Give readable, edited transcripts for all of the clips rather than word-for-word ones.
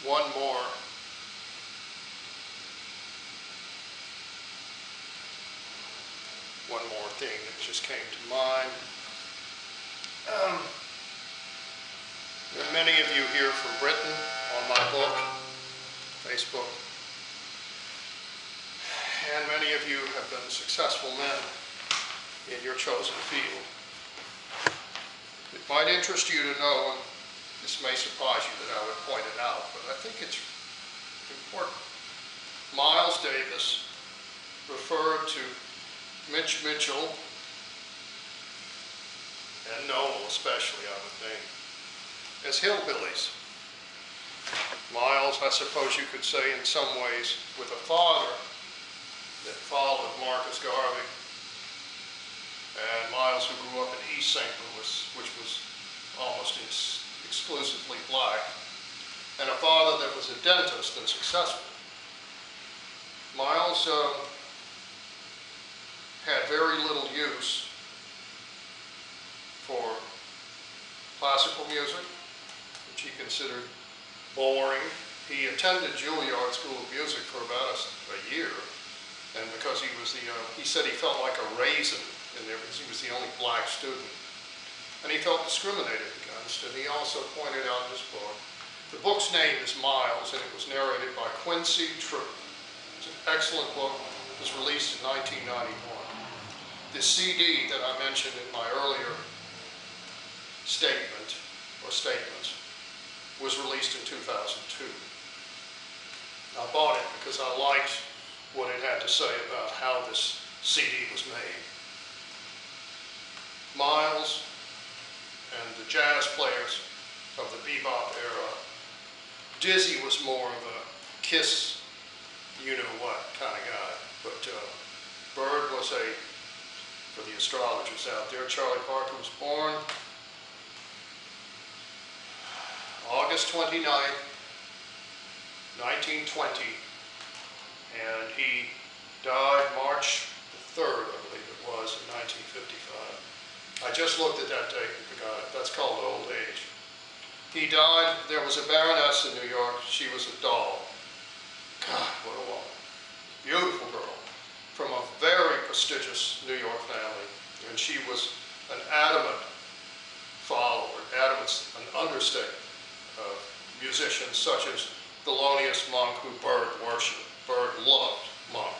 one more thing that just came to mind. There are many of you here from Britain on my book, Facebook, and many of you have been successful men in your chosen field. It might interest you to know, and this may surprise you that I would point it out, but I think it's important. Miles Davis referred to Mitch Mitchell, and Noel especially, I would think, as hillbillies. Miles, I suppose you could say in some ways, with a father that followed Marcus Garvey, and Miles, who grew up in East St. Louis, which was almost exclusively black, and a father that was a dentist and successful. Miles had very little use for classical music, which he considered boring. He attended Juilliard School of Music for about a year, and because he was he said he felt like a raisin in there because he was the only black student. And he felt discriminated against, and he also pointed out in his book, the book's name is Miles, and it was narrated by Quincy Troop. It's an excellent book. It was released in 1991. The CD that I mentioned in my earlier statements was released in 2002. I bought it because I liked what it had to say about how this CD was made. Miles and the jazz players of the bebop era, Dizzy was more of a Kiss, you-know-what kind of guy, but Bird was for the astrologers out there, Charlie Parker was born August 29th, 1920, and he died March the 3rd, I believe it was, in 1955. I just looked at that date and forgot it. That's called old age. He died, there was a baroness in New York, she was a doll. God, what a woman. Beautiful girl, from a very prestigious New York family, and she was an adamant follower, adamant's an understatement, of musicians such as Thelonious Monk, who Bird worshipped. Bird loved Monk.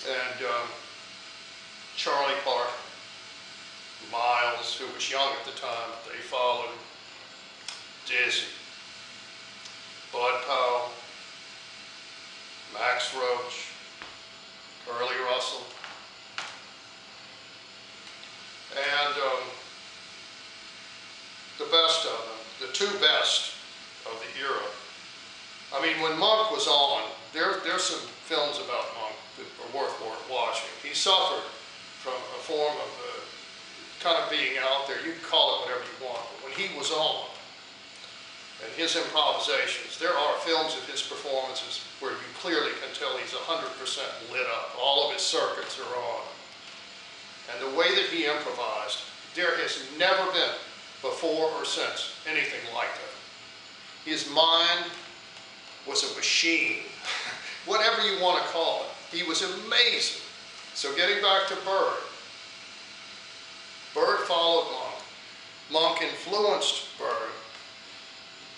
And Charlie Parker, Miles, who was young at the time, they followed. Dizzy, Bud Powell, Max Roach, Curly Russell, and the best of them, the two best of the era. I mean, when Monk was on, there's some films about Monk that are worth watching. He suffered from a form of kind of being out there. You can call it whatever you want, but when he was on, and his improvisations, there are films of his performances where you clearly can tell he's 100% lit up. All of his circuits are on. And the way that he improvised, there has never been, before or since, anything like that. His mind was a machine. Whatever you want to call it. He was amazing. So getting back to Bird. Bird followed Monk. Monk influenced Bird.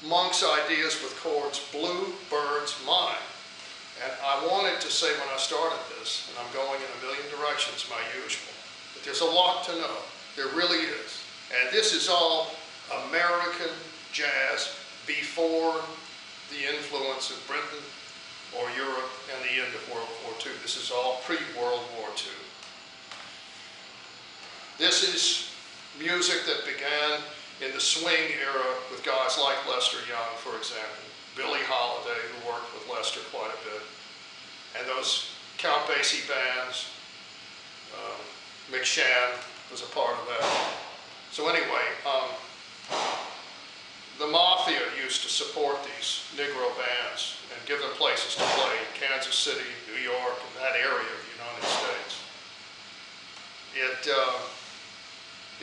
Monk's ideas with chords blew Bird's mind. And I wanted to say when I started this, and I'm going in a million directions, my usual, but there's a lot to know. There really is. And this is all American jazz before the influence of Britain or Europe and the end of World War II. This is all pre-World War II. This is music that began in the swing era with guys like Lester Young, for example, Billie Holiday, who worked with Lester quite a bit, and those Count Basie bands. McShann was a part of that. So anyway, the Mafia used to support these Negro bands and give them places to play in Kansas City, New York, and that area of the United States.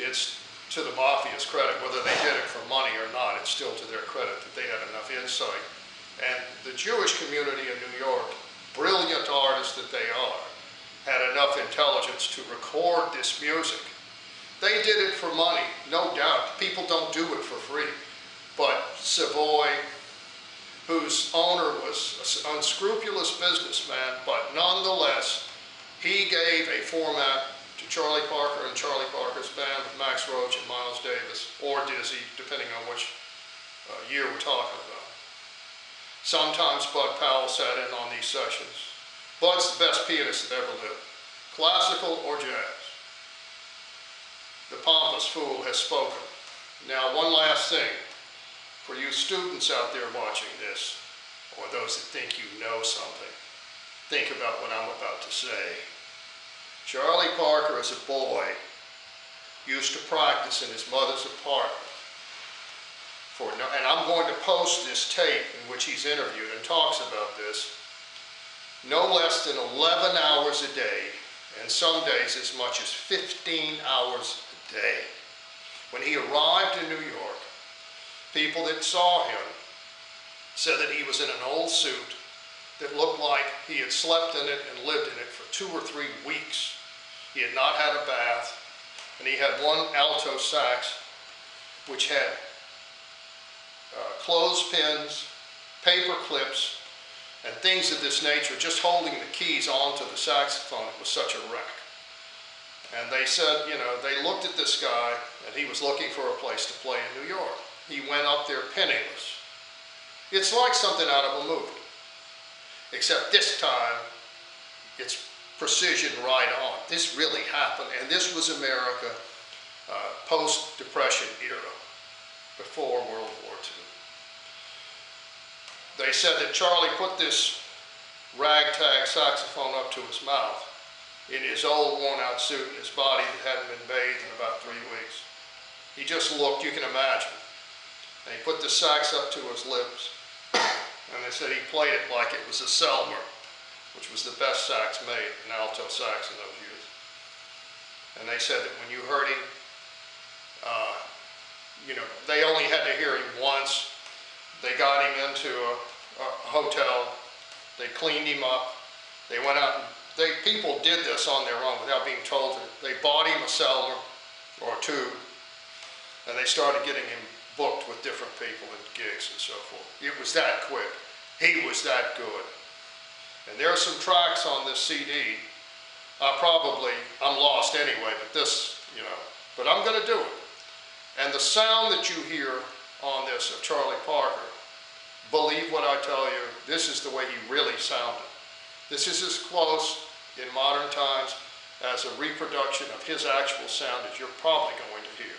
It's to the Mafia's credit, whether they did it for money or not, it's still to their credit that they had enough insight. And the Jewish community in New York, brilliant artists that they are, had enough intelligence to record this music. They did it for money, no doubt. People don't do it for free. But Savoy, whose owner was an unscrupulous businessman, but nonetheless, he gave a format to Charlie Parker and Charlie Parker's band with Max Roach and Miles Davis, or Dizzy, depending on which year we're talking about. Sometimes Bud Powell sat in on these sessions. Bud's the best pianist that ever lived, classical or jazz. The pompous fool has spoken. Now, one last thing. For you students out there watching this, or those that think you know something, think about what I'm about to say. Charlie Parker, as a boy, used to practice in his mother's apartment. And I'm going to post this tape in which he's interviewed and talks about this, no less than 11 hours a day, and some days as much as 15 hours a day. When he arrived in New York, people that saw him said that he was in an old suit that looked like he had slept in it and lived in it for 2 or 3 weeks. He had not had a bath, and he had one alto sax which had clothespins, paper clips, and things of this nature, just holding the keys onto the saxophone. It was such a wreck. And they said, you know, they looked at this guy, and he was looking for a place to play in New York. He went up there penniless. It's like something out of a movie, except this time, it's precision right on. This really happened, and this was America post-Depression era, before World War II. They said that Charlie put this ragtag saxophone up to his mouth in his old worn-out suit and his body that hadn't been bathed in about 3 weeks. He just looked, you can imagine. And he put the sax up to his lips, and they said he played it like it was a Selmer, which was the best sax made, an alto sax in those years. And they said that when you heard him, you know, they only had to hear him once. They got him into a hotel, they cleaned him up, they went out and people did this on their own without being told. They bought him a Selmer or two, and they started getting him booked with different people and gigs and so forth. It was that quick. He was that good. And there are some tracks on this CD. I'm lost anyway, but this, you know, but I'm going to do it. And the sound that you hear on this of Charlie Parker, believe what I tell you, this is the way he really sounded. This is as close in modern times as a reproduction of his actual sound as you're probably going to hear.